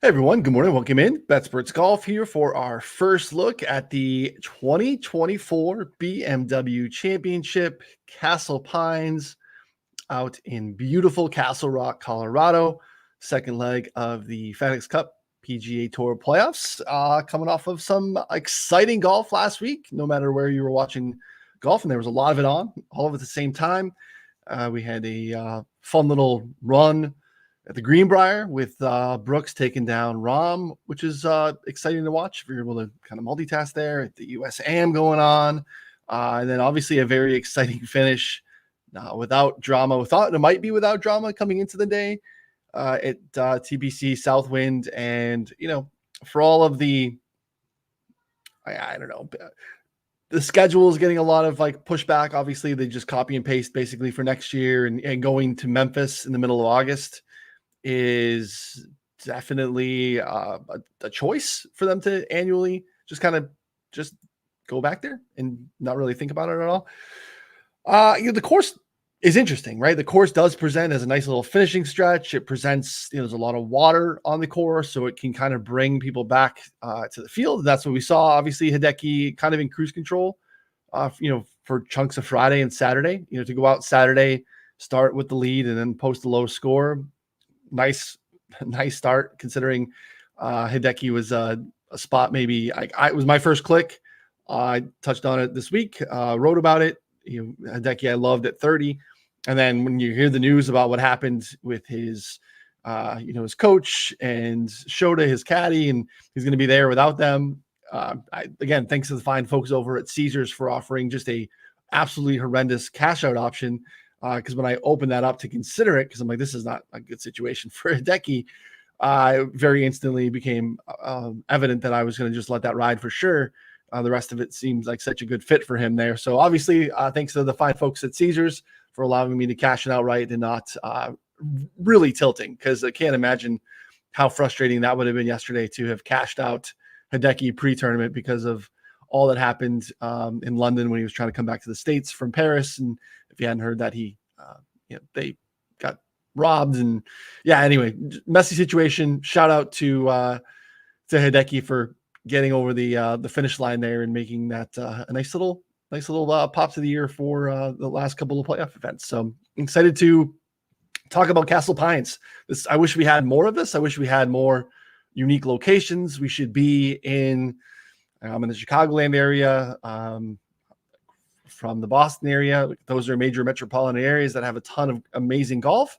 Hey everyone, good morning. Welcome in. Betsports Golf here for our first look at the 2024 BMW Championship Castle Pines out in beautiful Castle Rock, Colorado. Second leg of the FedEx Cup PGA Tour playoffs. Coming off of some exciting golf last week, no matter where you were watching golf, and there was a lot of it on, all of it at the same time. We had a fun little run at the Greenbrier with Brooks taking down Rahm, which is exciting to watch if you're able to kind of multitask there. At the USAM going on, and then obviously a very exciting finish without drama. We thought it might be without drama coming into the day at TBC Southwind, and for all of the I don't know. The schedule is getting a lot of like pushback. Obviously, they just copy and paste basically for next year, and going to Memphis in the middle of August is definitely a choice for them to annually just kind of just go back there and not really think about it at all. The course is interesting, right? The course does present as a nice little finishing stretch. It presents, there's a lot of water on the course, so it can kind of bring people back to the field. That's what we saw. Obviously, Hideki kind of in cruise control, for chunks of Friday and Saturday. To go out Saturday, start with the lead, and then post a low score. Nice start considering Hideki was a spot maybe. It was my first click. I touched on it this week, wrote about it. Hideki I loved at 30. And then when you hear the news about what happened with his his coach and Shota, his caddy, and he's going to be there without them. Again, thanks to the fine folks over at Caesars for offering just a absolutely horrendous cash out option. Because when I opened that up to consider it, because I'm like, this is not a good situation for Hideki, very instantly became evident that I was going to just let that ride for sure. The rest of it seems like such a good fit for him there. So obviously, thanks to the fine folks at Caesars for allowing me to cash it outright and not really tilting, because I can't imagine how frustrating that would have been yesterday to have cashed out Hideki pre-tournament because of all that happened in London when he was trying to come back to the States from Paris. And if you hadn't heard that, they got robbed. And anyway, messy situation. Shout out to Hideki for getting over the finish line there and making that a nice little pops of the year for the last couple of playoff events. So I'm excited to talk about Castle Pines. I wish we had more of this. I wish we had more unique locations. We should be in the Chicagoland area, from the Boston area. Those are major metropolitan areas that have a ton of amazing golf.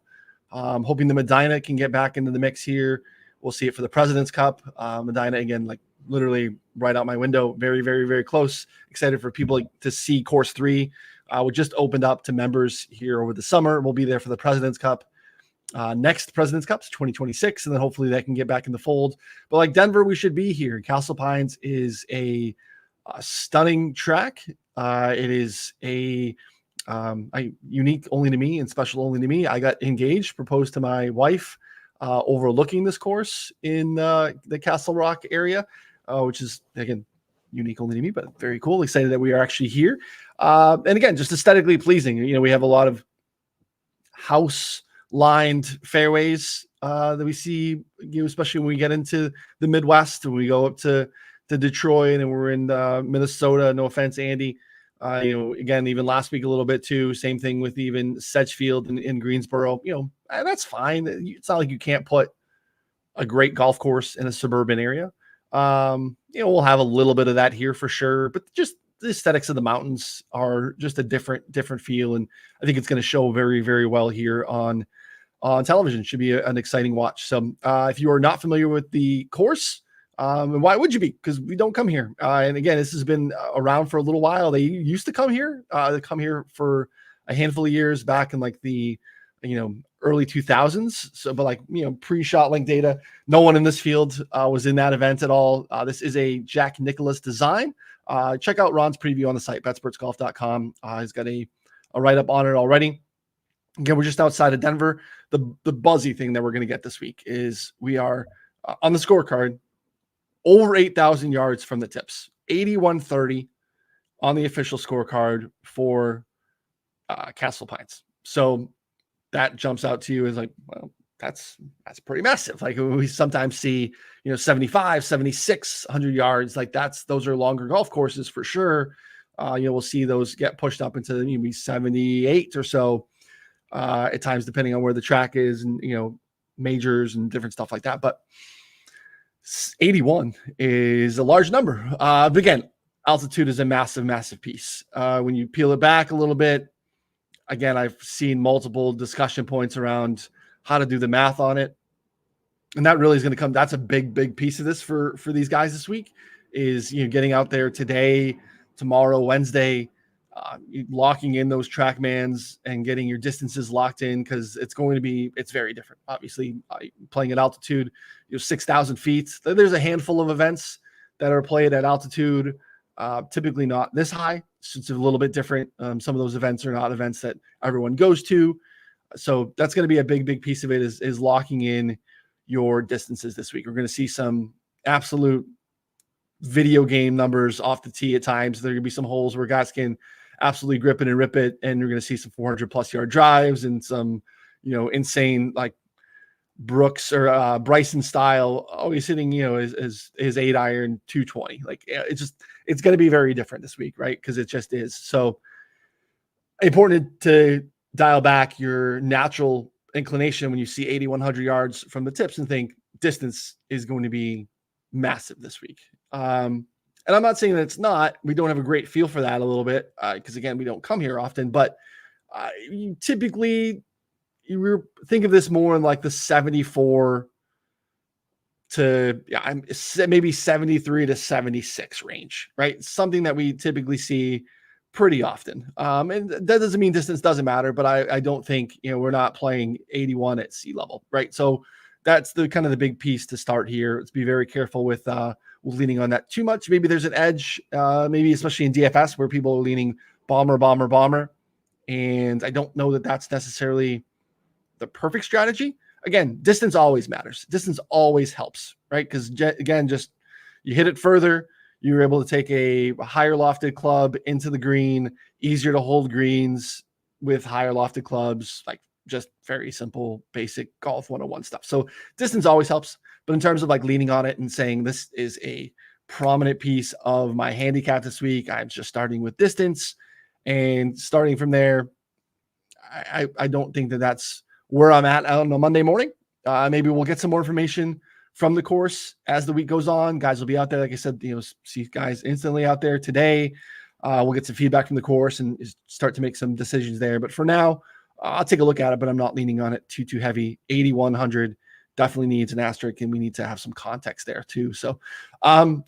Hoping the Medina can get back into the mix here. We'll see it for the President's Cup. Medina, again, like literally right out my window, very, very, very close. Excited for people to see Course 3. We just opened up to members here over the summer. We'll be there for the President's Cup. Next President's Cup's 2026, and then hopefully they can get back in the fold. But like Denver, we should be here. Castle Pines is a stunning track. It is a unique only to me and special only to me. I got engaged, proposed to my wife overlooking this course in the Castle Rock area, which is, again, unique only to me, but very cool. Excited that we are actually here. And again, just aesthetically pleasing. We have a lot of house lined fairways that we see, especially when we get into the Midwest and we go up to Detroit and we're in Minnesota. No offense, Andy. Again, even last week a little bit too. Same thing with even Sedgefield in Greensboro. And that's fine. It's not like you can't put a great golf course in a suburban area. We'll have a little bit of that here for sure, but just the aesthetics of the mountains are just a different feel, and I think it's going to show very, very well here on television. Should be an exciting watch. So if you are not familiar with the course, and why would you be? Because we don't come here. And again, this has been around for a little while. They used to come here. They come here for a handful of years back in like the early 2000s. So, but like pre-shot link data, no one in this field was in that event at all. This is a Jack Nicklaus design. Check out Ron's preview on the site, betsportsgolf.com. He's got a write-up on it already. Again, we're just outside of Denver. The buzzy thing that we're going to get this week is we are on the scorecard over 8,000 yards from the tips, 8130 on the official scorecard for Castle Pines. So that jumps out to you as like, well, that's pretty massive. Like we sometimes see, 75, 76, 100 yards. Like those are longer golf courses for sure. We'll see those get pushed up into maybe 78 or so at times, depending on where the track is and, majors and different stuff like that. But 81 is a large number. But again, altitude is a massive, massive piece. When you peel it back a little bit, again, I've seen multiple discussion points around how to do the math on it. And that really is going to come. That's a big, big piece of this for these guys this week is, getting out there today, tomorrow, Wednesday, locking in those TrackMans and getting your distances locked in, because it's very different. Obviously, playing at altitude, 6,000 feet. There's a handful of events that are played at altitude, typically not this high. It's a little bit different. Some of those events are not events that everyone goes to. So that's going to be a big, big piece of it is locking in your distances this week. We're going to see some absolute video game numbers off the tee at times. There are going to be some holes where guys can absolutely grip it and rip it, and you're going to see some 400 plus yard drives and some, insane like Brooks or Bryson style always hitting, his 8-iron 220. Like it's going to be very different this week, right? Because it just is. So important to dial back your natural inclination when you see 8,100 yards from the tips and think distance is going to be massive this week. And I'm not saying that it's not. We don't have a great feel for that a little bit because, again, we don't come here often. But typically, you think of this more in like the 74 to maybe 73 to 76 range, right? Something that we typically see pretty often. And that doesn't mean distance doesn't matter, but I don't think, we're not playing 81 at sea level, right? So that's the kind of the big piece to start here. Let's be very careful with leaning on that too much. Maybe there's an edge, maybe especially in DFS where people are leaning bomber. And I don't know that that's necessarily the perfect strategy. Again, distance always matters. Distance always helps, right? Because again, just you hit it further, you're able to take a higher lofted club into the green, easier to hold greens with higher lofted clubs, like just very simple, basic golf 101 stuff. So distance always helps. But in terms of like leaning on it and saying this is a prominent piece of my handicap this week, I'm just starting with distance and starting from there. I don't think that that's where I'm at on a Monday morning. Maybe we'll get some more information from the course as the week goes on. Guys will be out there. Like I said, see guys instantly out there today. We'll get some feedback from the course and start to make some decisions there. But for now, I'll take a look at it, but I'm not leaning on it too heavy. 8,100 definitely needs an asterisk, and we need to have some context there too. So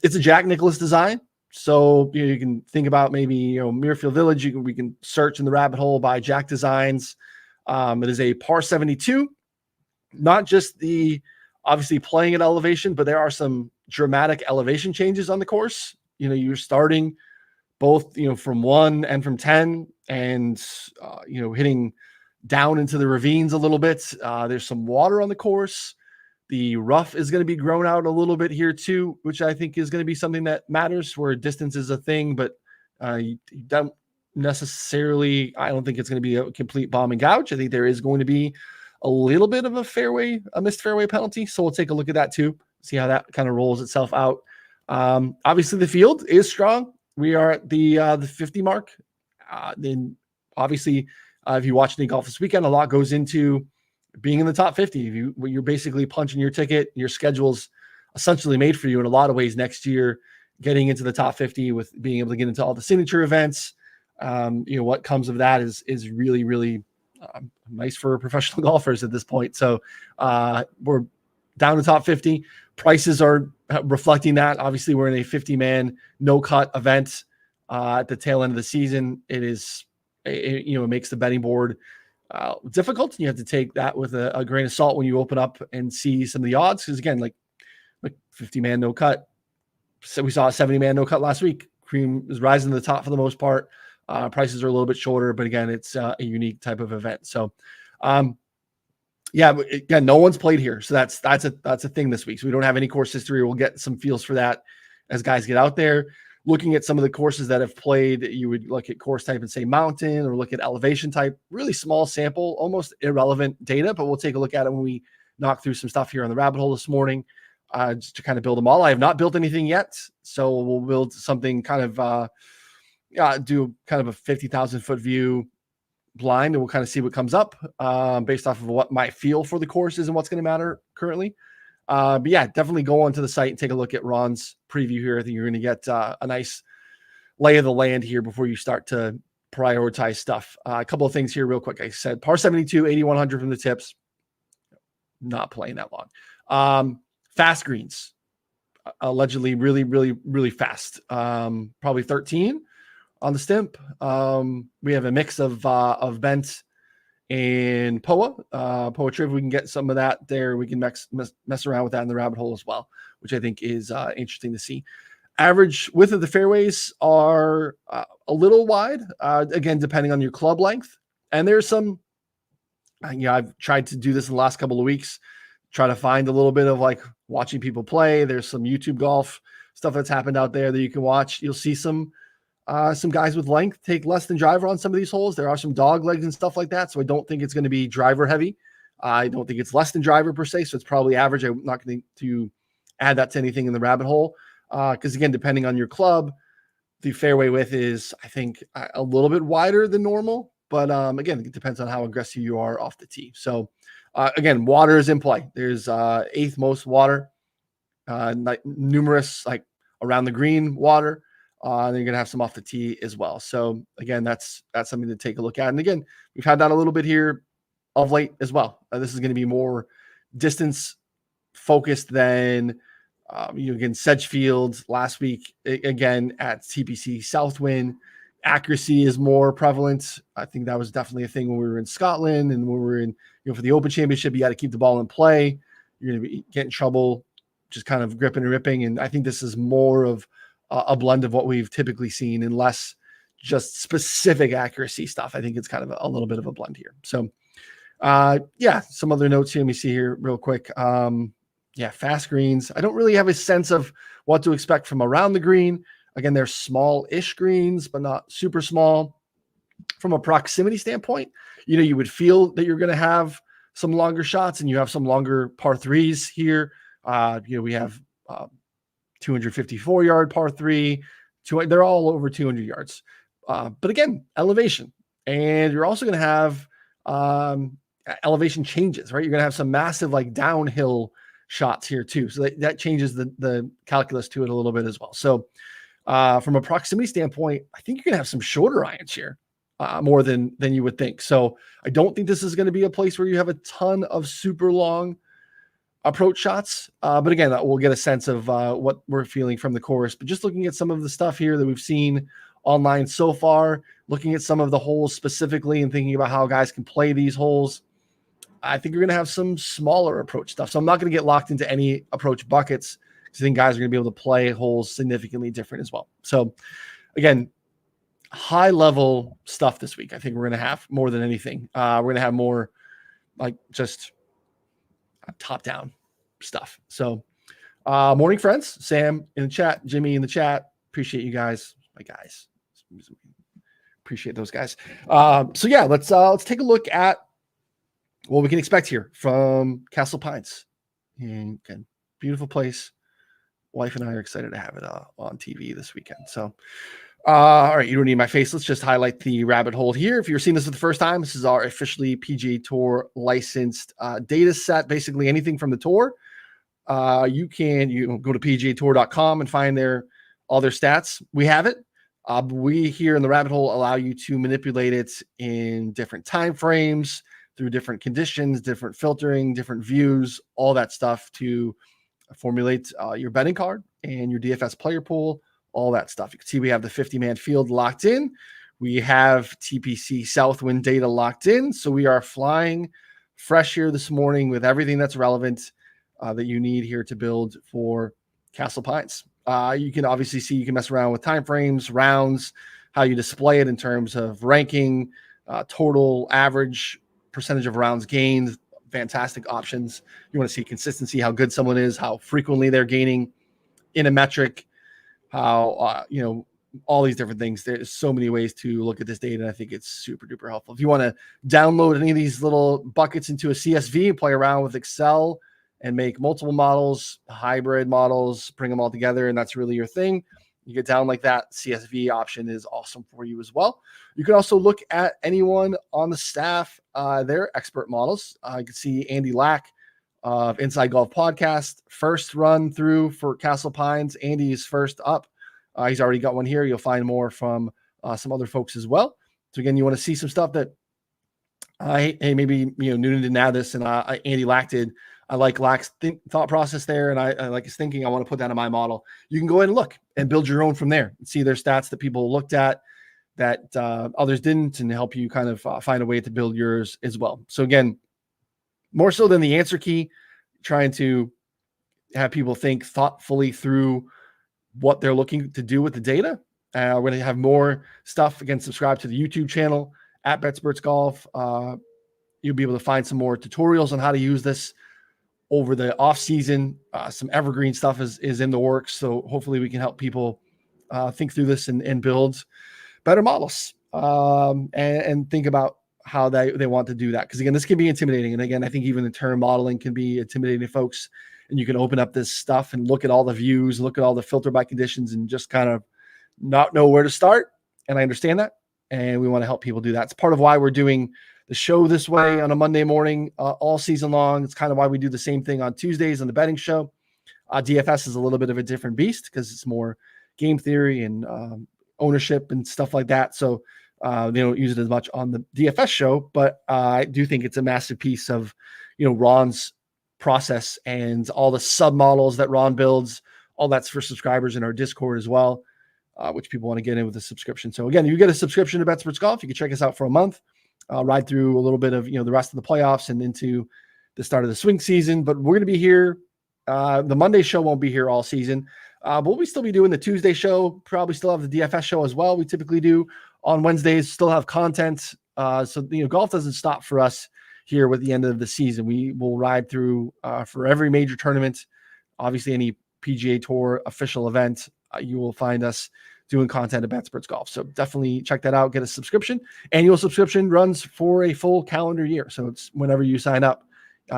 it's a Jack Nicklaus design. So you can think about maybe, Muirfield Village. We can search in the rabbit hole by Jack Designs. It is a par 72, not just the obviously playing at elevation, but there are some dramatic elevation changes on the course. You're starting both, from 1 and from 10 and, hitting down into the ravines a little bit. There's some water on the course. The rough is going to be grown out a little bit here too, which I think is going to be something that matters where distance is a thing, but you don't necessarily, I don't think it's going to be a complete bomb and gouge. I think there is going to be a little bit of a missed fairway penalty. So we'll take a look at that too, see how that kind of rolls itself out. Obviously the field is strong. We are at the 50 mark. Then obviously if you watch any golf this weekend, a lot goes into being in the top 50. You're basically punching your ticket. Your schedule's essentially made for you in a lot of ways next year, getting into the top 50 with being able to get into all the signature events. What comes of that is really, really nice for professional golfers at this point. So we're down to top 50. Prices are reflecting that. Obviously, we're in a 50-man no-cut event at the tail end of the season. It makes the betting board difficult. You have to take that with a grain of salt when you open up and see some of the odds. Because again, like 50-man no cut. So we saw a 70-man no cut last week. Cream is rising to the top for the most part. Prices are a little bit shorter, but again, it's a unique type of event. So, but again, no one's played here, so that's a thing this week. So we don't have any course history. We'll get some feels for that as guys get out there. Looking at some of the courses that have played, you would look at course type and say mountain, or look at elevation type. Really small sample, almost irrelevant data, but we'll take a look at it when we knock through some stuff here on the rabbit hole this morning, just to kind of build them all. I have not built anything yet, so we'll build something kind of do kind of a 50,000 foot view blind, and we'll kind of see what comes up based off of what my feel for the course is and what's going to matter currently. But yeah, definitely go onto the site and take a look at Ron's preview here. I think you're going to get a nice lay of the land here before you start to prioritize stuff. A couple of things here real quick. I said par 72, 8,100 from the tips. Not playing that long. Fast greens, allegedly really, really, really fast. Probably 13 on the stimp. We have a mix of bent and POA. Poetry, if we can get some of that there, we can mess around with that in the rabbit hole as well, which I think is interesting to see. Average width of the fairways are a little wide, again, depending on your club length. And there's some, I've tried to do this in the last couple of weeks, try to find a little bit of like watching people play. There's some YouTube golf stuff that's happened out there that you can watch. You'll see some guys with length take less than driver on some of these holes. There are some dog legs and stuff like that. So I don't think it's going to be driver heavy. I don't think it's less than driver per se. So it's probably average. I'm not going to add that to anything in the rabbit hole. Because again, depending on your club, the fairway width is, I think, a little bit wider than normal. But again, it depends on how aggressive you are off the tee. So again, water is in play. There's eighth most water, numerous like around the green water. Then you're gonna have some off the tee as well. So again, that's something to take a look at. And again, we've had that a little bit here of late as well. This is going to be more distance focused than again, Sedgefield last week, again, at TPC Southwind, accuracy is more prevalent. I think that was definitely a thing when we were in Scotland and when we were in, for the Open Championship, you got to keep the ball in play. You're going to get in trouble just kind of gripping and ripping. And I think this is more of a blend of what we've typically seen and less just specific accuracy stuff. I think it's kind of a little bit of a blend here. So, yeah, some other notes here. Let me see here real quick. Fast greens. I don't really have a sense of what to expect from around the green. Again, they're small-ish greens, but not super small. From a proximity standpoint, you would feel that you're going to have some longer shots, and you have some longer par threes here. We have 254-yard par three. They're all over 200 yards. But again, elevation. And you're also going to have elevation changes, right? You're going to have some massive like downhill shots here too. So that changes the calculus to it a little bit as well. So from a proximity standpoint, I think you're going to have some shorter irons here more than you would think. So I don't think this is going to be a place where you have a ton of super long approach shots. But again, we'll get a sense of what we're feeling from the course. But just looking at some of the stuff here that we've seen online so far, looking at some of the holes specifically and thinking about how guys can play these holes, I think you're going to have some smaller approach stuff. So I'm not going to get locked into any approach buckets because I think guys are going to be able to play holes significantly different as well. So again, high level stuff this week. I think we're going to have more than anything. We're going to have more like just top down stuff. So morning friends, Sam in the chat, Jimmy in the chat. Appreciate you guys. My guys. Appreciate those guys. So yeah, let's take a look at what we can expect here from Castle Pines. And again, beautiful place. Wife and I are excited to have it on TV this weekend. So, all right, you don't need my face. Let's just highlight the rabbit hole here. If you're seeing this for the first time, this is our officially PGA Tour licensed data set. Basically, anything from the tour, you go to pgatour.com and find all their stats. We have it. We here in the rabbit hole allow you to manipulate it in different time frames, through different conditions, different filtering, different views, all that stuff to formulate your betting card and your DFS player pool, all that stuff. You can see we have the 50-man field locked in. We have TPC Southwind data locked in. So we are flying fresh here this morning with everything that's relevant that you need here to build for Castle Pines. You can obviously see, you can mess around with time frames, rounds, how you display it in terms of ranking, total average, percentage of rounds gained, fantastic options. You want to see consistency, how good someone is, how frequently they're gaining in a metric, how, all these different things. There's so many ways to look at this data. And I think it's super duper helpful. If you want to download any of these little buckets into a CSV and play around with Excel and make multiple models, hybrid models, bring them all together, and that's really your thing, you get down like that. CSV option is awesome for you as well. You can also look at anyone on the staff, their expert models. You can see Andy Lack of Inside Golf Podcast, first run through for Castle Pines. Andy's first up. He's already got one here. You'll find more from some other folks as well. So again, you want to see some stuff that hey, maybe Noonan didn't add this, and Andy Lack did. I like Lack's thought process there, and I like his thinking. I want to put that in my model. You can go ahead and look and build your own from there and see their stats that people looked at that others didn't, and help you kind of find a way to build yours as well. So again, more so than the answer key, trying to have people think thoughtfully through what they're looking to do with the data. We're going to have more stuff. Again, subscribe to the YouTube channel at BetSperts Golf. You'll be able to find some more tutorials on how to use this over the off season. Some evergreen stuff is in the works. So hopefully we can help people think through this and build better models and think about how they want to do that. Because again, this can be intimidating. And again, I think even the term modeling can be intimidating to folks. And you can open up this stuff and look at all the views, look at all the filter by conditions, and just kind of not know where to start. And I understand that. And we want to help people do that. It's part of why we're doing the show this way on a Monday morning all season long. It's kind of why we do the same thing on Tuesdays on the betting show. DFS is a little bit of a different beast because it's more game theory and ownership and stuff like that. So they don't use it as much on the DFS show, but I do think it's a massive piece of, Ron's process and all the sub models that Ron builds. All that's for subscribers in our Discord as well, which people want to get in with a subscription. So again, you get a subscription to BetSperts Golf. You can check us out for a month, ride through a little bit of, the rest of the playoffs and into the start of the swing season. But we're going to be here. The Monday show won't be here all season, but we'll still be doing the Tuesday show. Probably still have the DFS show as well. We typically do on Wednesdays, still have content. So, golf doesn't stop for us here with the end of the season. We will ride through for every major tournament. Obviously, any PGA Tour official event, you will find us doing content at BetSperts Golf. So definitely check that out. Get a subscription. Annual subscription runs for a full calendar year. So it's whenever you sign up,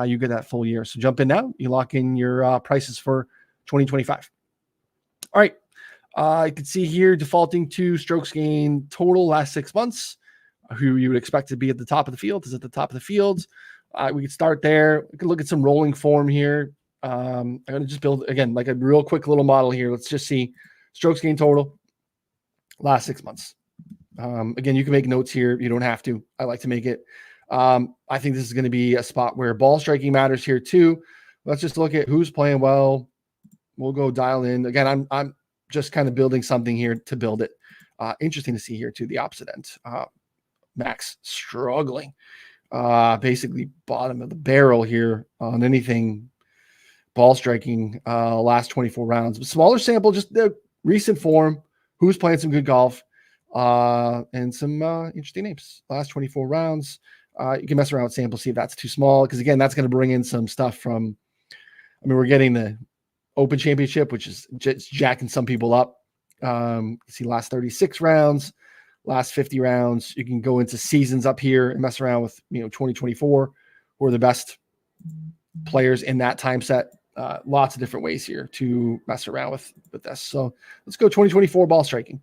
you get that full year. So jump in now. You lock in your prices for 2025. All right. I can see here defaulting to strokes gained total last 6 months. Who you would expect to be at the top of the field is at the top of the field. We could start there. We could look at some rolling form here. I'm going to just build, again, like a real quick little model here. Let's just see strokes gained total last 6 months. Again, you can make notes here. You don't have to. I like to make it. I think this is going to be a spot where ball striking matters here too. Let's just look at who's playing well. We'll go dial in. Again, I'm just kind of building something here to build it. Interesting to see here too, the opposite end. Max struggling, basically bottom of the barrel here on anything ball striking last 24 rounds. But smaller sample, just the recent form, who's playing some good golf, and some interesting names. Last 24 rounds. You can mess around with sample, see if that's too small, because again, that's going to bring in some stuff from, we're getting the Open Championship, which is just jacking some people up. See last 36 rounds, last 50 rounds. You can go into seasons up here and mess around with 2024, who are the best players in that time set. Lots of different ways here to mess around with this. So let's go 2024 ball striking.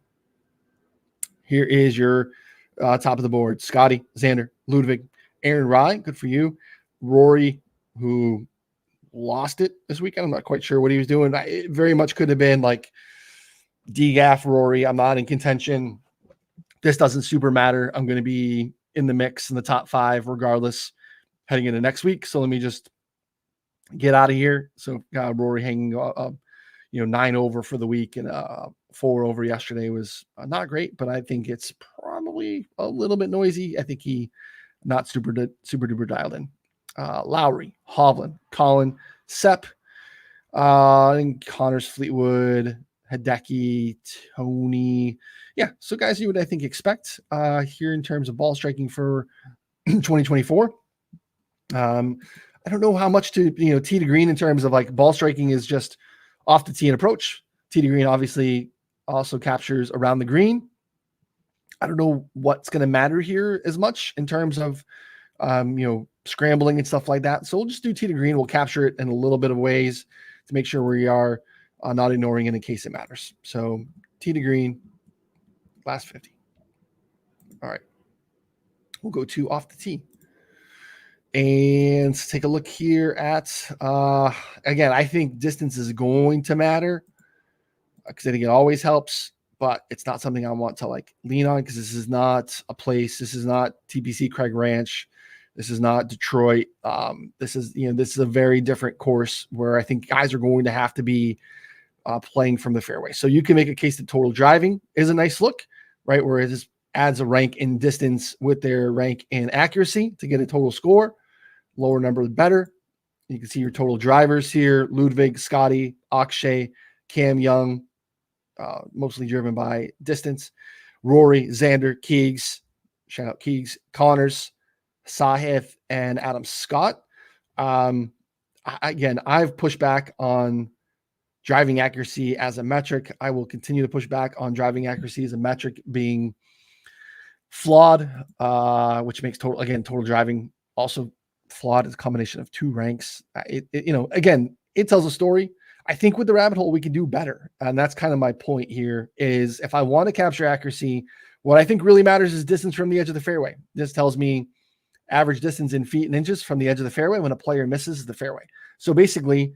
Here is your top of the board: Scotty, Xander, Ludwig, Aaron Rai. Good for you. Rory, who lost it this weekend. I'm not quite sure what he was doing. It very much could have been like DGAF Rory. I'm not in contention. This doesn't super matter. I'm going to be in the mix in the top 5 regardless heading into next week. So let me just get out of here. So Rory hanging 9 over for the week, and 4 over yesterday was not great, but I think it's probably a little bit noisy. I think he not super duper dialed in. Lowry, Hovland, Colin, Sepp, and Connors, Fleetwood, Hideki, Tony. Yeah, so guys, you would, I think, expect here in terms of ball striking for 2024. I don't know how much to, tee to green in terms of like ball striking is just off the tee and approach. Tee to green, obviously, also captures around the green. I don't know what's going to matter here as much in terms of, scrambling and stuff like that. So we'll just do tee to green. We'll capture it in a little bit of ways to make sure we are not ignoring it in case it matters. So tee to green, last 50. All right. We'll go to off the tee. And take a look here at, again, I think distance is going to matter because I think it always helps, but it's not something I want to like lean on because this is not a place. This is not TPC Craig Ranch. This is not Detroit. This is a very different course where I think guys are going to have to be playing from the fairway. So you can make a case that total driving is a nice look, right? Where it just adds a rank in distance with their rank in accuracy to get a total score. Lower number, the better. You can see your total drivers here: Ludwig, Scotty, Akshay, Cam Young, mostly driven by distance. Rory, Xander, Keegs, shout out Keegs, Connors, Sahith, and Adam Scott. I've pushed back on driving accuracy as a metric. I will continue to push back on driving accuracy as a metric being flawed, which makes total driving also flawed. It's a combination of two ranks. It tells a story. I think with the rabbit hole, we can do better. And that's kind of my point here is if I want to capture accuracy, what I think really matters is distance from the edge of the fairway. This tells me average distance in feet and inches from the edge of the fairway when a player misses the fairway. So basically,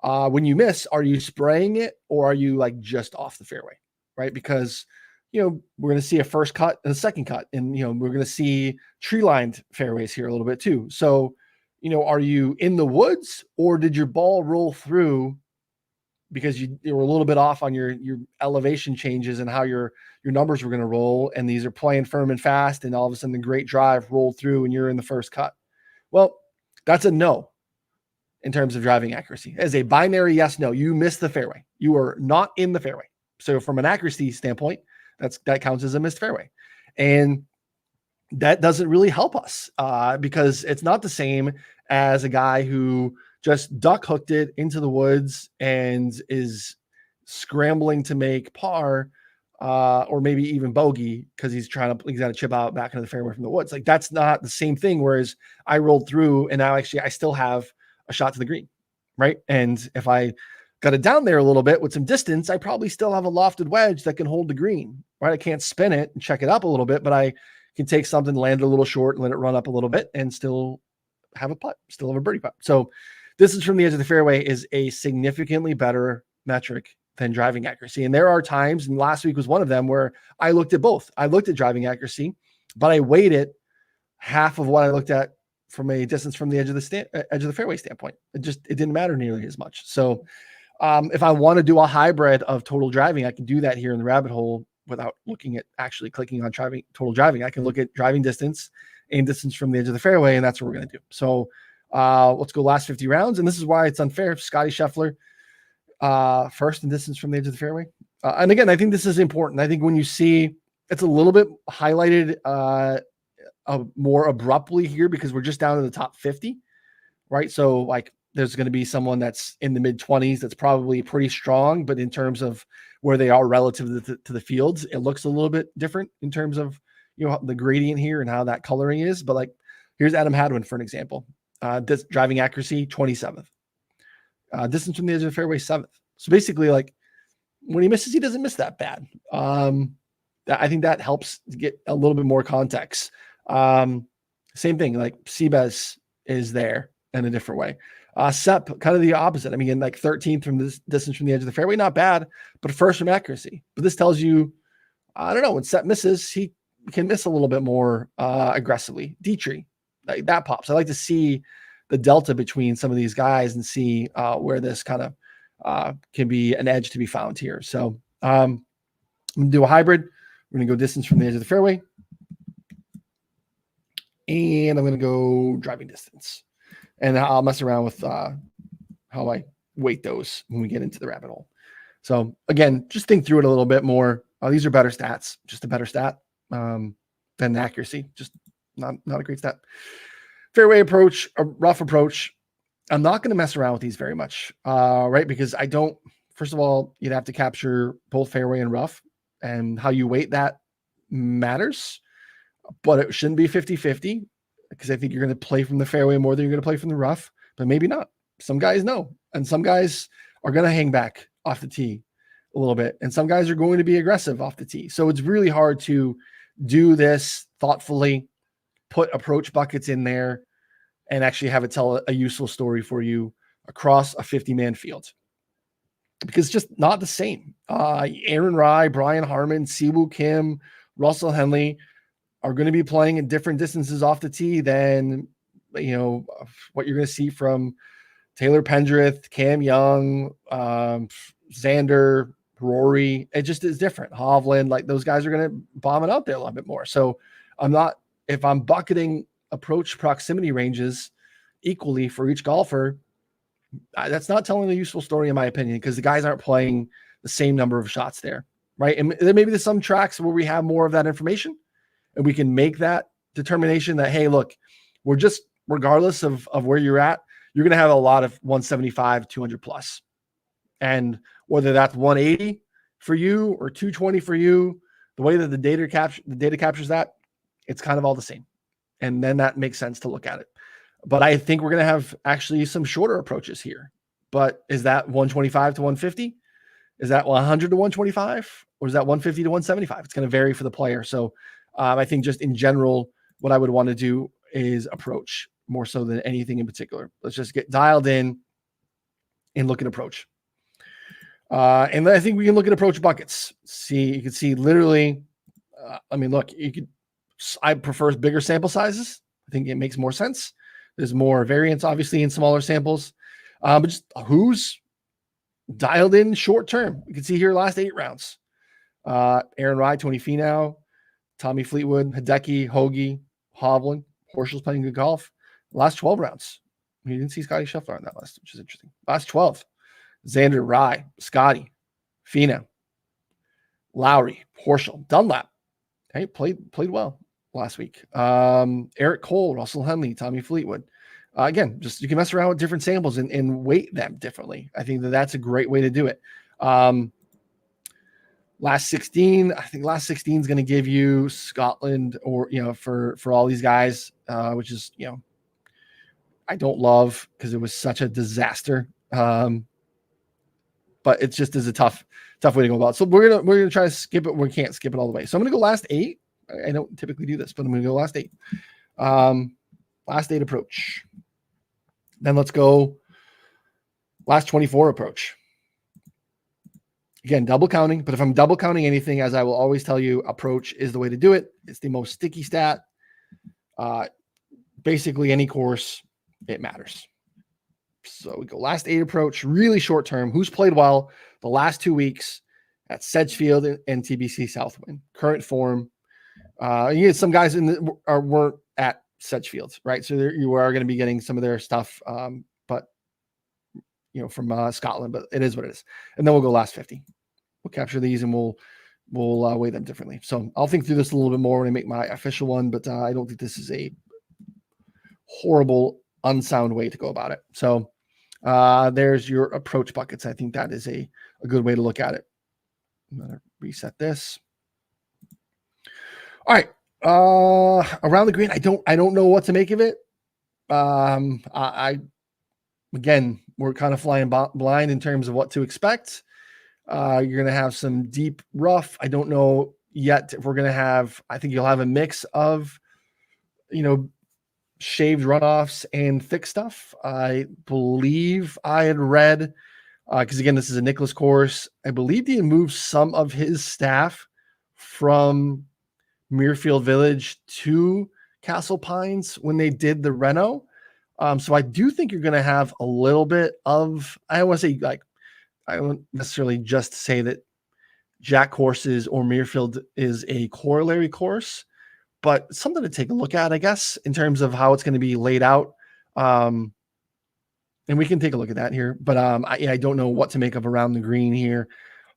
when you miss, are you spraying it or are you like just off the fairway, right? Because we're going to see a first cut and a second cut, and we're going to see tree-lined fairways here a little bit too. So, are you in the woods or did your ball roll through because you were a little bit off on your elevation changes and how your numbers were going to roll, and these are playing firm and fast, and all of a sudden the great drive rolled through and you're in the first cut? Well, that's a no in terms of driving accuracy. As a binary yes, no, you missed the fairway. You are not in the fairway. So from an accuracy standpoint, that counts as a missed fairway. And that doesn't really help us because it's not the same as a guy who just duck hooked it into the woods and is scrambling to make par or maybe even bogey because he's got to chip out back into the fairway from the woods. Like that's not the same thing. Whereas I rolled through and now actually I still have a shot to the green, right? And if I got it down there a little bit with some distance, I probably still have a lofted wedge that can hold the green, right? I can't spin it and check it up a little bit, but I can take something, land it a little short, and let it run up a little bit and still have a putt, still have a birdie putt. So distance from the edge of the fairway is a significantly better metric than driving accuracy. And there are times, and last week was one of them, where I looked at both. I looked at driving accuracy, but I weighed it half of what I looked at from a distance from the edge of the fairway standpoint. It didn't matter nearly as much. So if I want to do a hybrid of total driving, I can do that here in the rabbit hole without looking at actually clicking on total driving. I can look at driving distance and distance from the edge of the fairway, and that's what we're going to do. So let's go last 50 rounds. And this is why it's unfair. Scotty Scheffler, first in distance from the edge of the fairway. And again, I think this is important. I think when you see it's a little bit highlighted more abruptly here because we're just down to the top 50, right? So like there's going to be someone that's in the mid 20s that's probably pretty strong, but in terms of where they are relative to the fields, it looks a little bit different in terms of the gradient here and how that coloring is. But like here's Adam Hadwin for an example. This driving accuracy 27th, distance from the edge of the fairway 7th. So basically, like when he misses, he doesn't miss that bad. I think that helps get a little bit more context. Same thing, like Seabass is there in a different way. Sepp, kind of the opposite. I mean, like 13th from this distance from the edge of the fairway, not bad, but first from accuracy. But this tells you, I don't know, when Sepp misses, he can miss a little bit more aggressively. Dietrich, like that pops. I like to see the delta between some of these guys and see where this kind of can be an edge to be found here. So I'm going to do a hybrid. We're going to go distance from the edge of the fairway. And I'm going to go driving distance. And I'll mess around with how I weight those when we get into the rabbit hole. So again, just think through it a little bit more. These are better stats, just a better stat than accuracy. Just not a great stat. Fairway approach, a rough approach. I'm not going to mess around with these very much, right? Because I don't first of all, you'd have to capture both fairway and rough, and how you weight that matters, but it shouldn't be 50-50 because I think you're going to play from the fairway more than you're going to play from the rough, but maybe not. Some guys know, and some guys are going to hang back off the tee a little bit, and some guys are going to be aggressive off the tee. So it's really hard to do this thoughtfully, put approach buckets in there, and actually have it tell a useful story for you across a 50-man field, because it's just not the same. Aaron Rai, Brian Harmon, Siwoo Kim, Russell Henley are going to be playing at different distances off the tee than, you know, what you're going to see from Taylor Pendrith, Cam Young, Xander, Rory. It just is different. Hovland, like those guys are going to bomb it out there a little bit more. So if I'm bucketing approach proximity ranges equally for each golfer, that's not telling a useful story in my opinion, because the guys aren't playing the same number of shots there, right? And there maybe there's some tracks where we have more of that information and we can make that determination that, hey, look, we're just, regardless of where you're at, you're going to have a lot of 175, 200 plus. And whether that's 180 for you or 220 for you, the way that the data captures that, it's kind of all the same. And then that makes sense to look at it. But I think we're going to have actually some shorter approaches here. But is that 125 to 150? Is that 100 to 125? Or is that 150 to 175? It's going to vary for the player. So I think just in general, what I would want to do is approach more so than anything in particular. Let's just get dialed in and look at approach. And then I think we can look at approach buckets. You can see literally, I prefer bigger sample sizes. I think it makes more sense. There's more variance, obviously, in smaller samples. But just who's dialed in short term. You can see here last 8 rounds. Aaron Rai, Tony Finau, Tommy Fleetwood, Hideki, Hoagie, Hovland. Horschel's playing good golf. Last 12 rounds. You didn't see Scotty Scheffler on that list, which is interesting. Last 12. Xander, Rai, Scotty, Finau, Lowry, Horschel, Dunlap. Hey, played well last week. Eric Cole, Russell Henley, Tommy Fleetwood. Again, just you can mess around with different samples and weight them differently. I think that's a great way to do it. Last 16, I think last 16 is going to give you Scotland, or, for all these guys, which is, I don't love because it was such a disaster. But it just is a tough way to go about it. So we're gonna try to skip it. We can't skip it all the way. So I'm gonna go last 8. I don't typically do this, but I'm gonna go last 8. Last 8 approach. Then let's go last 24 approach. Again, double counting, but if I'm double counting anything, as I will always tell you, approach is the way to do it. It's the most sticky stat. Basically any course, it matters. So we go last 8 approach, really short term. Who's played well the last 2 weeks at Sedgefield and TBC Southwind? Current form. You get some guys weren't at Sedgefield, right? So you are going to be getting some of their stuff, but from Scotland. But it is what it is. And then we'll go last 50. We'll capture these and we'll weigh them differently. So I'll think through this a little bit more when I make my official one. But I don't think this is a horrible, unsound way to go about it. So there's your approach buckets. I think that is a good way to look at it. I'm going to reset this. All right. Around the green, I don't know what to make of it. Again, we're kind of flying blind in terms of what to expect. You're going to have some deep rough. I don't know yet if we're going to have, I think you'll have a mix of, shaved runoffs and thick stuff. I believe I had read, because again, this is a Nicklaus course. I believe he moved some of his staff from Muirfield Village to Castle Pines when they did the reno. So I do think you're going to have a little bit of, I don't want to say I don't necessarily just say that Jack courses or Muirfield is a corollary course, but something to take a look at, I guess, in terms of how it's going to be laid out. And we can take a look at that here, but I don't know what to make of around the green here.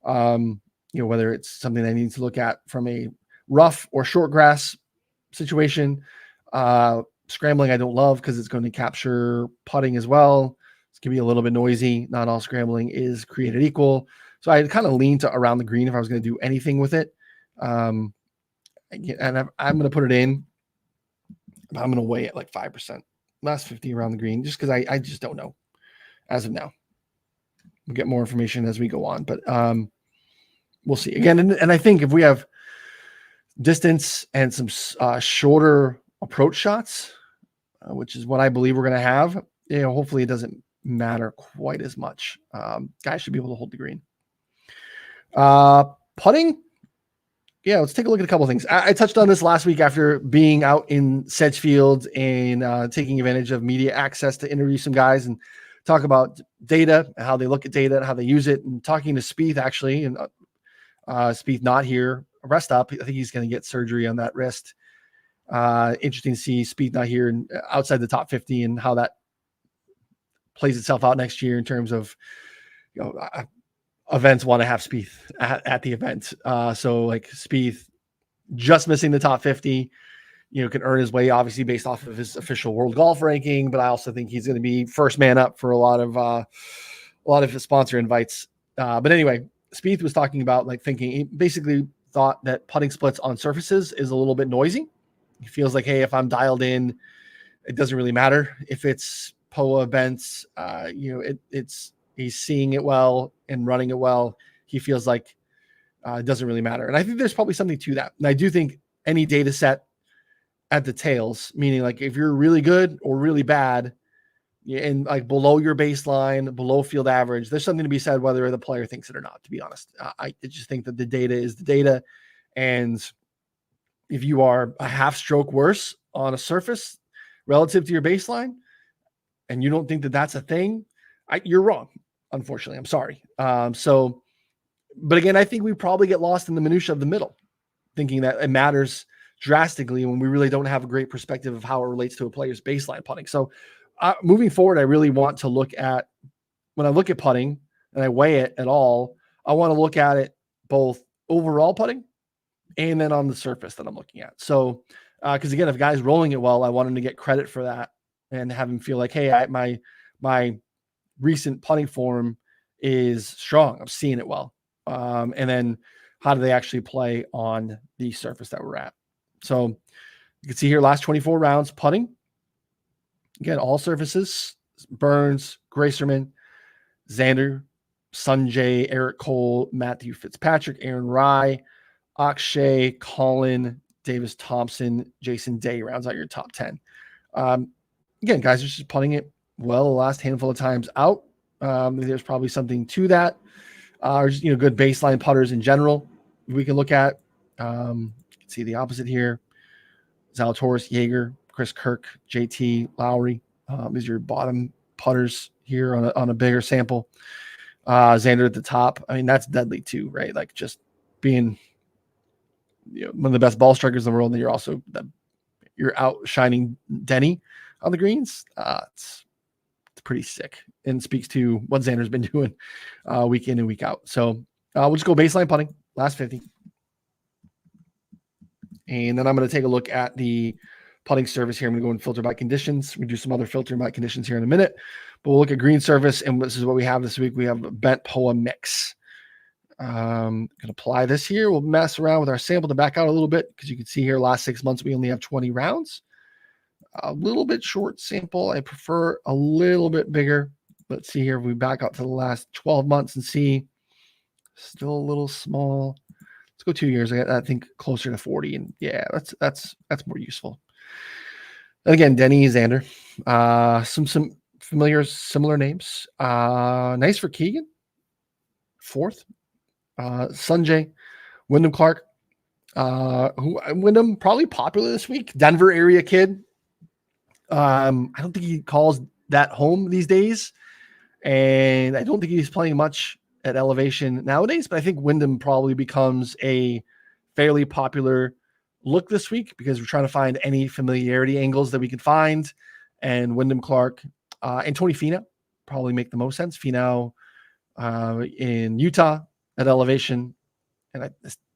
Whether it's something I need to look at from a rough or short grass situation. Scrambling, I don't love because it's going to capture putting as well. It's going to be a little bit noisy. Not all scrambling is created equal. So I kind of lean to around the green if I was going to do anything with it. And I'm going to put it in. I'm going to weigh it like 5%. Last 50 around the green, just because I just don't know as of now. We'll get more information as we go on, but we'll see. Again, and I think if we have distance and some shorter approach shots, which is what I believe we're going to have, hopefully it doesn't matter quite as much. Guys should be able to hold the green. Putting. Yeah, let's take a look at a couple of things. I touched on this last week after being out in Sedgefield and taking advantage of media access to interview some guys and talk about data, how they look at data, and how they use it, and talking to Spieth actually, and Spieth not here, rest up. I think he's going to get surgery on that wrist. Interesting to see Spieth not here and outside the top 50 and how that plays itself out next year in terms of, events want to have Spieth at the event. So like Spieth just missing the top 50, can earn his way obviously based off of his official world golf ranking, but I also think he's going to be first man up for a lot of his sponsor invites. But anyway, Spieth was talking about he basically thought that putting splits on surfaces is a little bit noisy. He feels like, hey, if I'm dialed in, it doesn't really matter if it's POA events. He's seeing it well and running it well. He feels like it doesn't really matter. And I think there's probably something to that. And I do think any data set at the tails, meaning like if you're really good or really bad and like below your baseline, below field average, there's something to be said whether the player thinks it or not, to be honest. I just think that the data is the data. And if you are a half stroke worse on a surface relative to your baseline and you don't think that that's a thing, you're wrong. Unfortunately, I'm sorry. But again, I think we probably get lost in the minutia of the middle, thinking that it matters drastically when we really don't have a great perspective of how it relates to a player's baseline putting. So moving forward, I really want to look at, when I look at putting and I weigh it at all, I want to look at it both overall putting and then on the surface that I'm looking at. So, because again, if a guy's rolling it well, I want him to get credit for that and have him feel like, hey, my recent putting form is strong. I'm seeing it well. And then how do they actually play on the surface that we're at? So you can see here, last 24 rounds putting. Again, all surfaces: Burns, Gracerman, Xander, Sungjae, Eric Cole, Matthew Fitzpatrick, Aaron Rai, Akshay, Colin, Davis Thompson, Jason Day rounds out your top 10. Again, guys are just putting it well the last handful of times out. There's probably something to that. Or just, good baseline putters in general we can look at. You can see the opposite here. Zalatoris, Jaeger, Chris Kirk, JT, Lowry. These are your bottom putters here on a bigger sample. Xander at the top. I mean, that's deadly too, right? Like just being one of the best ball strikers in the world, and you're outshining Denny on the greens. It's pretty sick and speaks to what Xander's been doing week in and week out. So we'll just go baseline putting, last 50. And then I'm going to take a look at the putting surface here. I'm going to go and filter by conditions. We do some other filtering by conditions here in a minute, but we'll look at green surface. And this is what we have this week. We have a bent POA mix. Going to apply this here. We'll mess around with our sample to back out a little bit because you can see here last 6 months we only have 20 rounds. A little bit short sample. I prefer a little bit bigger. Let's see here if we back out to the last 12 months and see. Still a little small. Let's go 2 years. I think closer to 40. And yeah, that's more useful. And again, Denny, Xander. Some familiar, similar names. Nice for Keegan. 4th. Sungjae, Wyndham Clark. Wyndham probably popular this week. Denver area kid. I don't think he calls that home these days, and I don't think he's playing much at elevation nowadays, but I think Wyndham probably becomes a fairly popular look this week because we're trying to find any familiarity angles that we can find, and Wyndham Clark and Tony Finau probably make the most sense. Finau in Utah at elevation, and I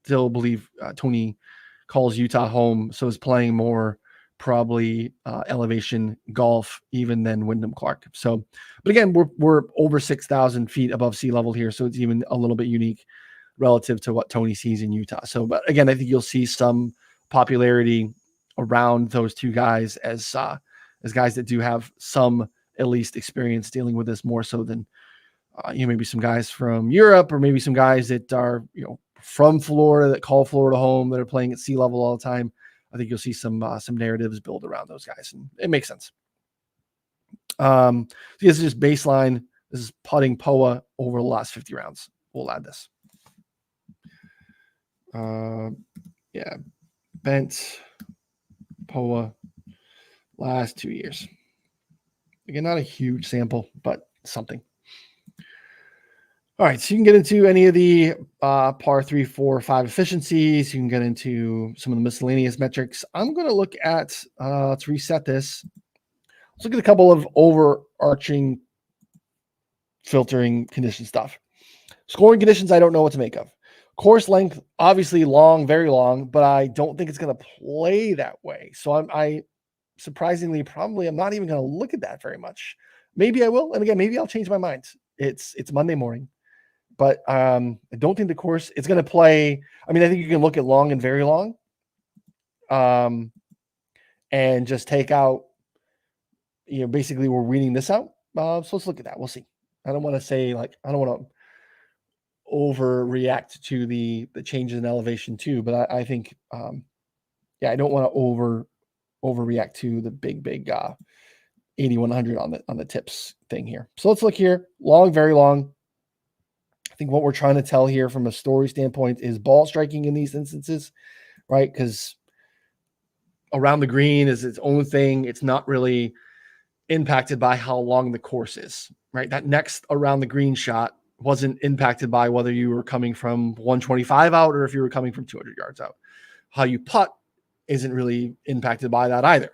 still believe Tony calls Utah home, so is playing more probably elevation golf even than Wyndham Clark. So, but again, we're over 6,000 feet above sea level here, so it's even a little bit unique relative to what Tony sees in Utah. So, but again, I think you'll see some popularity around those two guys as guys that do have some at least experience dealing with this more so than maybe some guys from Europe, or maybe some guys that are from Florida that call Florida home, that are playing at sea level all the time. I think you'll see some narratives build around those guys, and it makes sense. So this is just baseline. This is putting POA over the last 50 rounds. We'll add this. Yeah, bent POA last 2 years. Again, not a huge sample, but something. All right, so you can get into any of the par 3, 4, 5 efficiencies. You can get into some of the miscellaneous metrics. I'm going to look at, let's reset this. Let's look at a couple of overarching filtering condition stuff. Scoring conditions, I don't know what to make of. Course length, obviously long, very long, but I don't think it's going to play that way. So I surprisingly, probably I'm not even going to look at that very much. Maybe I will. And again, maybe I'll change my mind. It's Monday morning. But I don't think the course it's going to play. I mean, I think you can look at long and very long, and just take out. Basically, we're reading this out. So let's look at that. We'll see. I don't want to say I don't want to overreact to the changes in elevation too. But I think, I don't want to overreact to the big 8,100 on the tips thing here. So let's look here. Long, very long. I think what we're trying to tell here from a story standpoint is ball striking in these instances, right? Because around the green is its own thing. It's not really impacted by how long the course is, right? That next around the green shot wasn't impacted by whether you were coming from 125 out or if you were coming from 200 yards out. How you putt isn't really impacted by that either.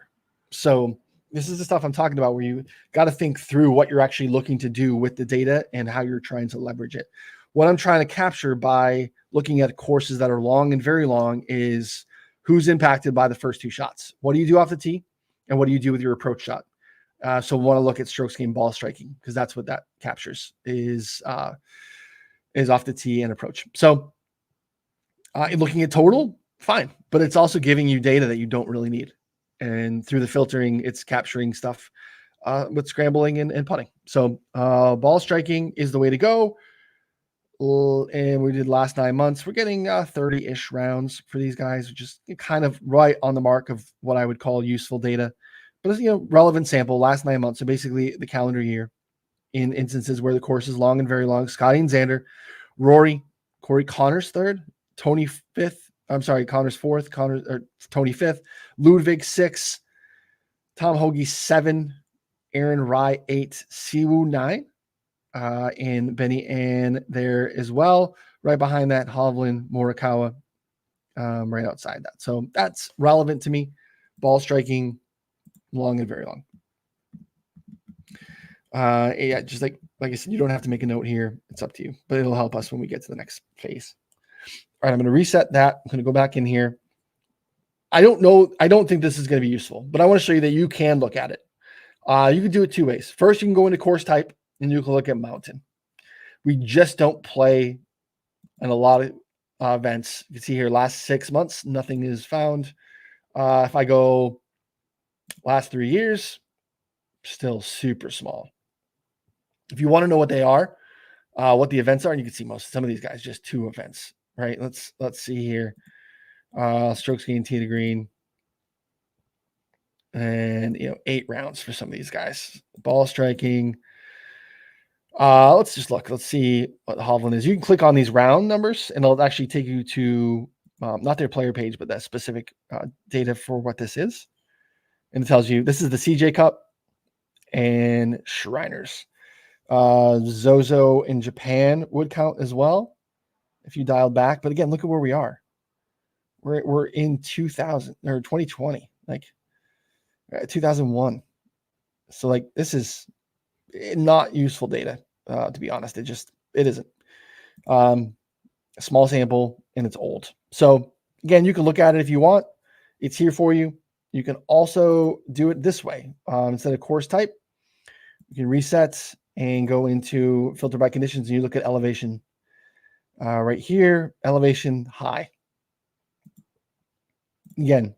So this is the stuff I'm talking about where you got to think through what you're actually looking to do with the data and how you're trying to leverage it. What I'm trying to capture by looking at courses that are long and very long is who's impacted by the first two shots. What do you do off the tee? And what do you do with your approach shot? So we want to look at strokes gained ball striking, because that's what that captures is off the tee and approach. So looking at total, fine. But it's also giving you data that you don't really need. And through the filtering, it's capturing stuff with scrambling and putting. So ball striking is the way to go. And we did last 9 months. We're getting 30-ish rounds for these guys, which is kind of right on the mark of what I would call useful data. But it's relevant sample last 9 months. So basically the calendar year in instances where the course is long and very long. Scotty and Xander, Rory, Corey Connors third, Tony fifth. I'm sorry, Connors fourth, Tony fifth, Ludwig six, Tom Hoagie 7, Aaron Rye 8, Siwoo 9, and Benny Ann there as well. Right behind that, Hovland, Morikawa, right outside that. So that's relevant to me. Ball striking, long and very long. Just like I said, you don't have to make a note here. It's up to you, but it'll help us when we get to the next phase. All right, I'm going to reset that. I'm going to go back in here. I don't know. I don't think this is going to be useful, but I want to show you that you can look at it. You can do it two ways. First, you can go into course type and you can look at mountain. We just don't play in a lot of events. You can see here, last 6 months, nothing is found. If I go last 3 years, still super small. If you want to know what they are, what the events are, and you can see some of these guys, just 2 events, right? Let's see here. Strokes gained tee to green. And 8 rounds for some of these guys. Ball striking. Let's just look. Let's see what Hovland is. You can click on these round numbers, and it'll actually take you to not their player page, but that specific data for what this is. And it tells you this is the CJ Cup and Shriners. Zozo in Japan would count as well if you dialed back. But again, look at where we are. We're in 2000 or 2020, like 2001. So this is not useful data, to be honest. It isn't. A small sample and it's old. So again, you can look at it if you want. It's here for you. you can also do it this way. Instead of course type, you can reset and go into filter by conditions, and you look at elevation. Right here, elevation high. Again,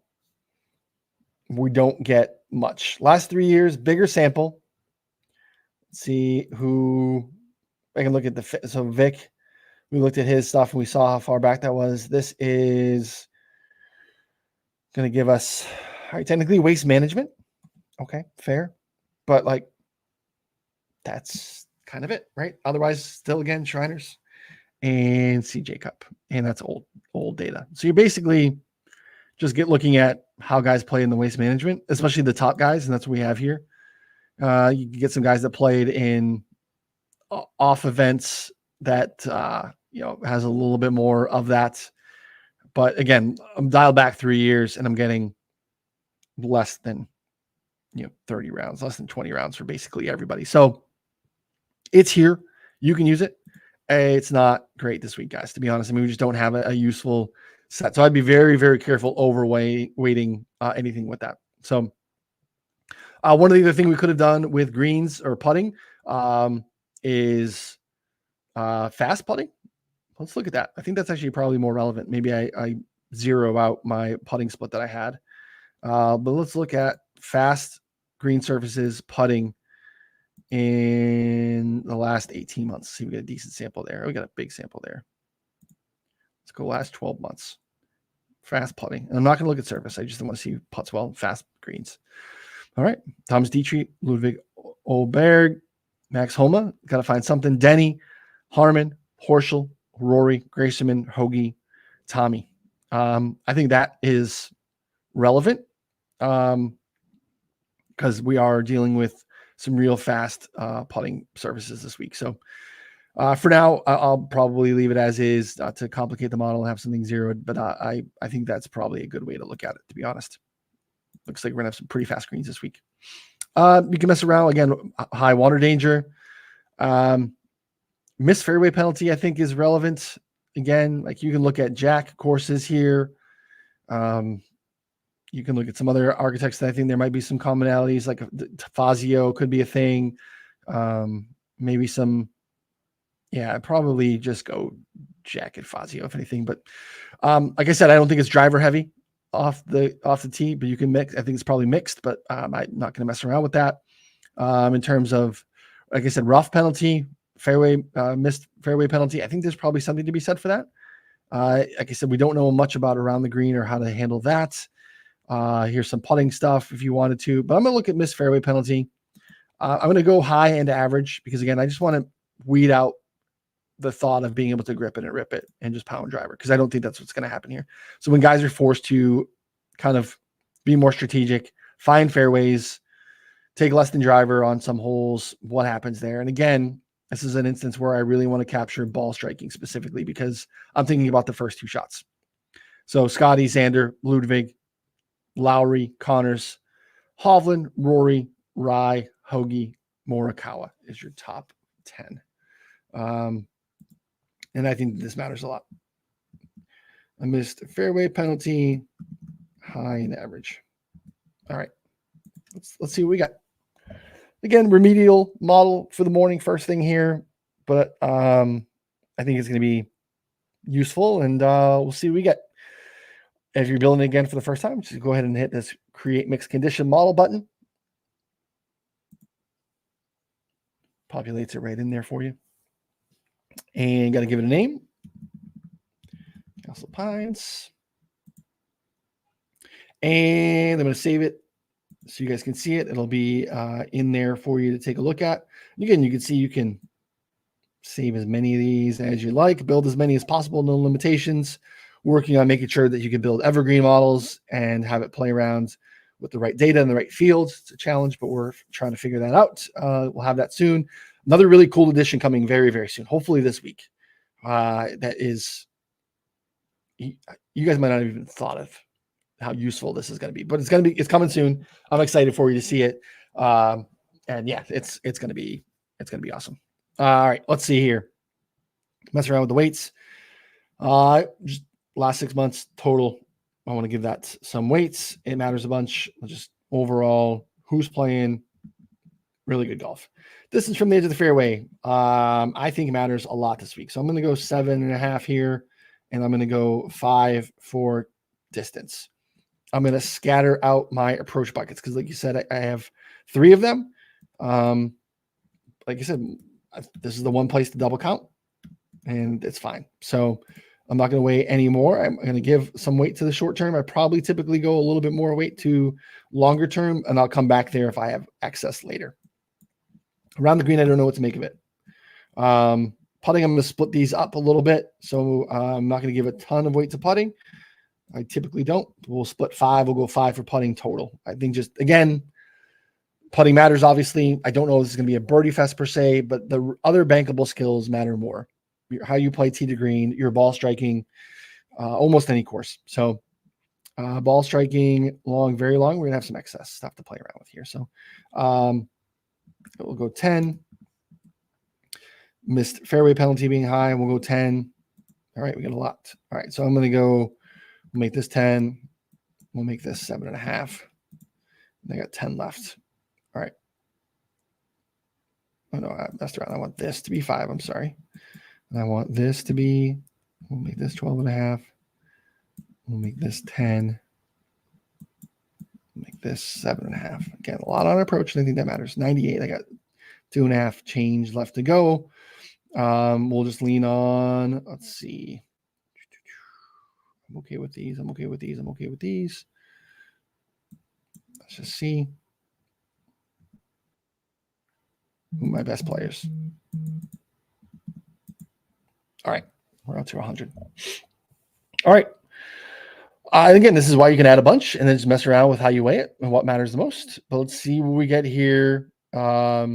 we don't get much. Last 3 years, bigger sample. Let's see who I can look at so Vic, we looked at his stuff and we saw how far back that was. This is going to give us, all right, technically waste management. Okay, fair. But like, that's kind of it, right? Otherwise, still again, Shriners and CJ Cup. And that's old data. So you're basically just looking at how guys play in the waste management, especially the top guys. And that's what we have here. You can get some guys that played in off events that, has a little bit more of that. But again, I'm dialed back 3 years and I'm getting less than, 30 rounds, less than 20 rounds for basically everybody. So it's here. You can use it. It's not great this week, guys, to be honest. I mean, we just don't have a useful set. So I'd be very, very careful overweighting anything with that. So one of the other things we could have done with greens or putting is fast putting. Let's look at that. I think that's actually probably more relevant. Maybe I zero out my putting split that I had. But let's look at fast green surfaces putting in the last 18 months. See, we got a decent sample there. We got a big sample there. Let's go last 12 months. Fast putting. And I'm not going to look at surface. I just want to see putts well, fast greens. All right. Thomas Dietrich, Ludwig Oberg, Max Homa. Got to find something. Denny, Harmon, Horschel, Rory, Grayson, Hoagie, Tommy. I think that is relevant because we are dealing with some real fast putting surfaces this week. So for now, I'll probably leave it as is to complicate the model and have something zeroed. But I think that's probably a good way to look at it, to be honest. Looks like we're going to have some pretty fast greens this week. You can mess around. Again, high water danger. Missed fairway penalty, I think, is relevant. Again, like you can look at Jack courses here. You can look at some other architects that I think there might be some commonalities, like Fazio could be a thing. Maybe some, I'd probably just go Jack at Fazio, if anything. But like I said, I don't think it's driver heavy off the tee, but you can mix. I think it's probably mixed, but I'm not going to mess around with that. In terms of, like I said, rough penalty, missed fairway penalty. I think there's probably something to be said for that. Like I said, we don't know much about around the green or how to handle that. Here's some putting stuff if you wanted to, but I'm going to look at missed fairway penalty. I'm going to go high and average because, again, I just want to weed out the thought of being able to grip it and rip it and just pound driver, because I don't think that's what's going to happen here. So when guys are forced to kind of be more strategic, find fairways, take less than driver on some holes, what happens there? And again, this is an instance where I really want to capture ball striking specifically because I'm thinking about the first two shots. So Scotty, Xander, Ludwig, Lowry, Connors, Hovland, Rory, Rye, Hoagie, Morikawa is your top 10. And I think this matters a lot. I missed a fairway penalty, high and average. All right. Let's see what we got. Again, remedial model for the morning, first thing here. But I think it's going to be useful, and we'll see what we get. If you're building it again for the first time, just go ahead and hit this Create Mixed Condition Model button. Populates it right in there for you. And got to give it a name. Castle Pines. And I'm going to save it so you guys can see it. It'll be in there for you to take a look at. And again, you can see you can save as many of these as you like, build as many as possible, no limitations. Working on making sure that you can build evergreen models and have it play around with the right data and the right fields. It's a challenge, but we're trying to figure that out. We'll have that soon. Another really cool addition coming very, very soon, hopefully this week. That is, you guys might not have even thought of how useful this is going to be, but it's coming soon. I'm excited for you to see it. And yeah, it's going to be awesome. All right, let's see here. Mess around with the weights. Just last 6 months total. I want to give that some weights. It matters a bunch. Just overall, who's playing really good golf. Distance from the edge of the fairway, I think matters a lot this week. So I'm going to go 7.5 here, and I'm going to go 5 for distance. I'm going to scatter out my approach buckets because, like you said, I have 3 of them. Like I said, this is the one place to double count, and it's fine. So I'm not going to weigh any more. I'm going to give some weight to the short term. I probably typically go a little bit more weight to longer term, and I'll come back there if I have excess later. Around the green, I don't know what to make of it. Putting, I'm going to split these up a little bit. So I'm not going to give a ton of weight to putting. I typically don't. We'll split 5. We'll go 5 for putting total. I think just, again, putting matters, obviously. I don't know if this is going to be a birdie fest per se, but the other bankable skills matter more. How you play tee to green, your ball striking, almost any course. So ball striking, long, very long. We're going to have some excess stuff to play around with here. So we'll go 10. Missed fairway penalty being high. We'll go 10. All right, we got a lot. All right, so I'm going to go make this 10. We'll make this 7.5. I got 10 left. All right. Oh, no, I messed around. I want this to be 5. I'm sorry. And I want this to be, we'll make this 12.5. We'll make this 10. Make this 7.5. Again, a lot on approach, and I think that matters. 98. I got 2.5 change left to go. We'll just lean on, let's see. I'm okay with these. I'm okay with these. I'm okay with these. Let's just see. Who are my best players? All right. We're up to 100. All right. Again, this is why you can add a bunch and then just mess around with how you weigh it and what matters the most. But let's see what we get here. Yeah,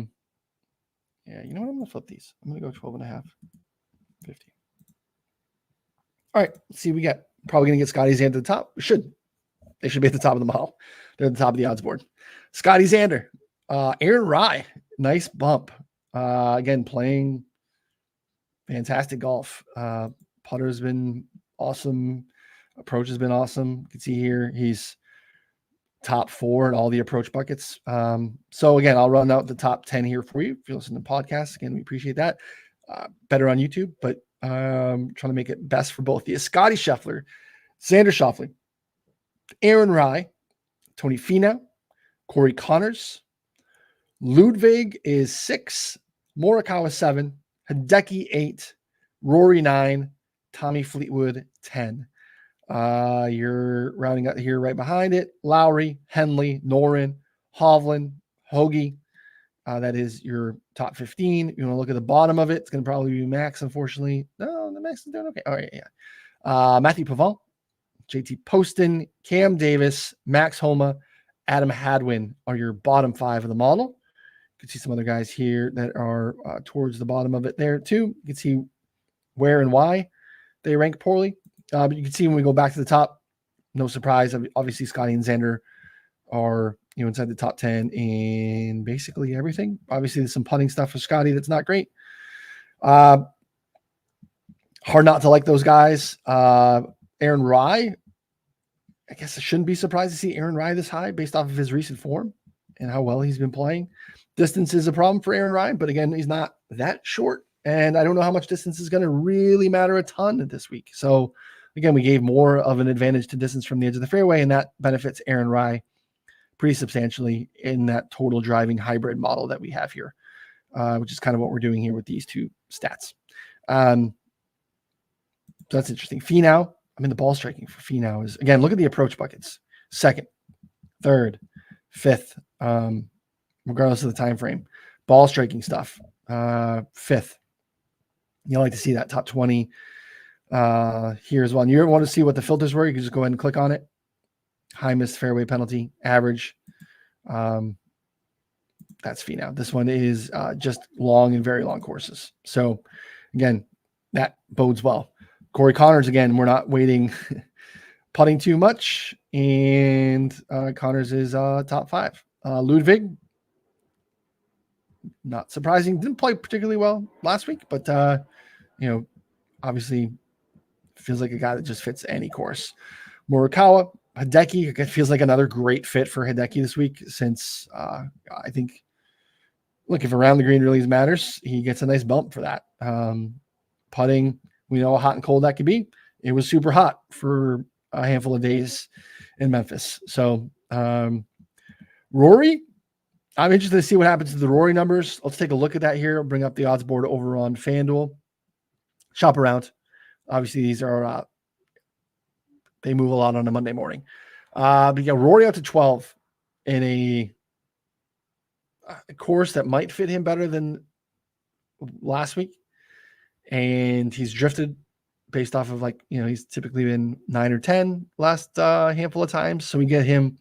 you know what? I'm going to flip these. I'm going to go 12.5, 50. All right. Let's see what we get. Probably going to get Scotty Xander at the top. We should. They should be at the top of the model. They're at the top of the odds board. Scotty Xander. Aaron Rye. Nice bump. Again, playing fantastic golf. Putter's been awesome. Approach has been awesome. You can see here he's top 4 in all the approach buckets. So again, I'll run out the top 10 here for you. If you listen to podcasts, again, we appreciate that. Better on YouTube, but trying to make it best for both of you. Scotty Scheffler, Xander Schauffele, Aaron Rye, Tony Finau, Corey Connors, Ludwig is 6, Morikawa 7, Hideki 8, Rory 9, Tommy Fleetwood 10. You're rounding out here right behind it. Lowry, Henley, Noren, Hovland, Hoagie. That is your top 15. You want to look at the bottom of it. It's going to probably be Max, unfortunately. No, the Max is doing okay. All right, yeah. Matthew Pavon, JT Poston, Cam Davis, Max Homa, Adam Hadwin are your bottom 5 of the model. You can see some other guys here that are towards the bottom of it there too. You can see where and why they rank poorly. But you can see when we go back to the top, no surprise. Obviously, Scotty and Xander are inside the top 10 in basically everything. Obviously, there's some putting stuff for Scotty that's not great. Hard not to like those guys. Aaron Rye, I guess I shouldn't be surprised to see Aaron Rye this high based off of his recent form and how well he's been playing. Distance is a problem for Aaron Rye, but again, he's not that short. And I don't know how much distance is going to really matter a ton this week. So again, we gave more of an advantage to distance from the edge of the fairway, and that benefits Aaron Rye pretty substantially in that total driving hybrid model that we have here, which is kind of what we're doing here with these 2 stats. So that's interesting. Finau, the ball striking for Finau is, again, look at the approach buckets. 2nd, 3rd, 5th, regardless of the time frame. Ball striking stuff, 5th. You like to see that top 20 here as well. And you ever want to see what the filters were, you can just go ahead and click on it. High missed fairway penalty, average. That's Finau. This one is just long and very long courses. So again, that bodes well. Corey Connors, again, we're not waiting putting too much, and Connors is top 5. Ludwig, not surprising, didn't play particularly well last week, but obviously feels like a guy that just fits any course. Morikawa, Hideki, it feels like another great fit for Hideki this week since I think, look, if around the green really matters, he gets a nice bump for that. Putting, we know how hot and cold that could be. It was super hot for a handful of days in Memphis. So Rory, I'm interested to see what happens to the Rory numbers. Let's take a look at that here. I'll bring up the odds board over on FanDuel. Shop around. Obviously, these are they move a lot on a Monday morning. But yeah, Rory out to 12 in a course that might fit him better than last week. And he's drifted based off of, like, he's typically been 9 or 10 last handful of times. So we get him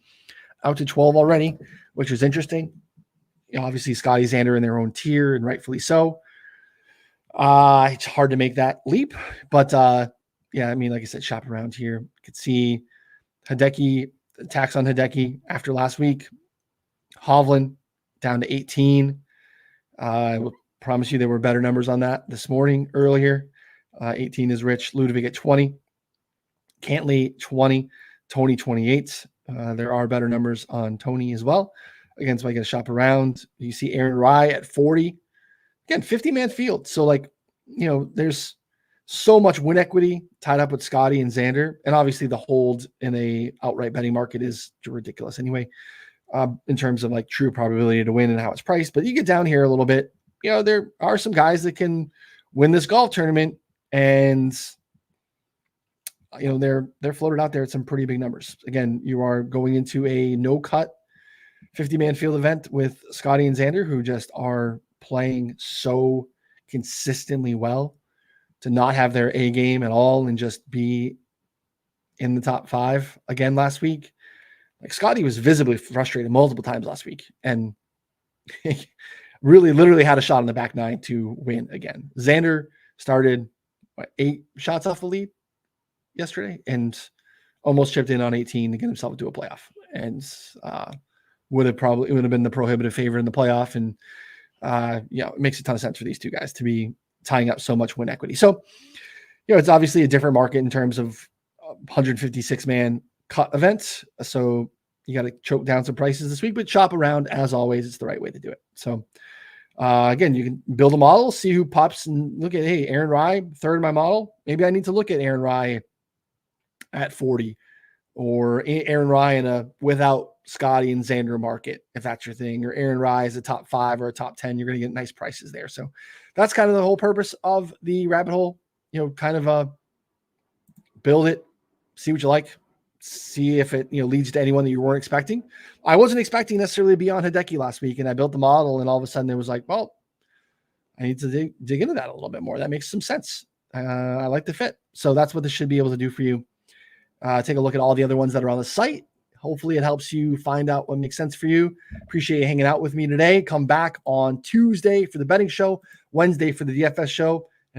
out to 12 already, which is interesting. Obviously, Scotty, Xander in their own tier, and rightfully so. It's hard to make that leap, but yeah, I mean, like I said, shop around here. You could see Hideki, tax on Hideki after last week. Hovland down to 18. I will promise you there were better numbers on that this morning earlier. 18 is Rich. Ludovic at 20. Cantley 20. Tony 28. There are better numbers on Tony as well. Again, so I got to shop around. You see Aaron Rai at 40. Again, 50-man field. So, like, there's so much win equity tied up with Scotty and Xander. And obviously the hold in a outright betting market is ridiculous anyway, in terms of like true probability to win and how it's priced. But you get down here a little bit, there are some guys that can win this golf tournament, and they're floated out there at some pretty big numbers. Again, you are going into a no-cut 50-man field event with Scotty and Xander, who just are playing so consistently well to not have their A game at all and just be in the top 5 again last week. Like, Scotty was visibly frustrated multiple times last week and really literally had a shot in the back 9 to win again. Xander started 8 shots off the lead yesterday and almost chipped in on 18 to get himself into a playoff, and would have been the prohibitive favor in the playoff. And it makes a ton of sense for these two guys to be tying up so much win equity. So, it's obviously a different market in terms of 156-man cut events. So you got to choke down some prices this week, but shop around as always. It's the right way to do it. So again, you can build a model, see who pops, and look at, hey, Aaron Rai, third in my model. Maybe I need to look at Aaron Rai at 40, or Aaron Rai in a without Scotty and Xander market, if that's your thing, or Aaron Rai is a top 5 or a top 10. You're going to get nice prices there. So that's kind of the whole purpose of the rabbit hole, kind of build it, see what you like, see if it, leads to anyone that you weren't expecting. I wasn't expecting necessarily to be on Hideki last week, and I built the model, and all of a sudden it was like, well, I need to dig into that a little bit more. That makes some sense. I like the fit. So that's what this should be able to do for you. Take a look at all the other ones that are on the site. Hopefully it helps you find out what makes sense for you. Appreciate you hanging out with me today. Come back on Tuesday for the betting show, Wednesday for the DFS show.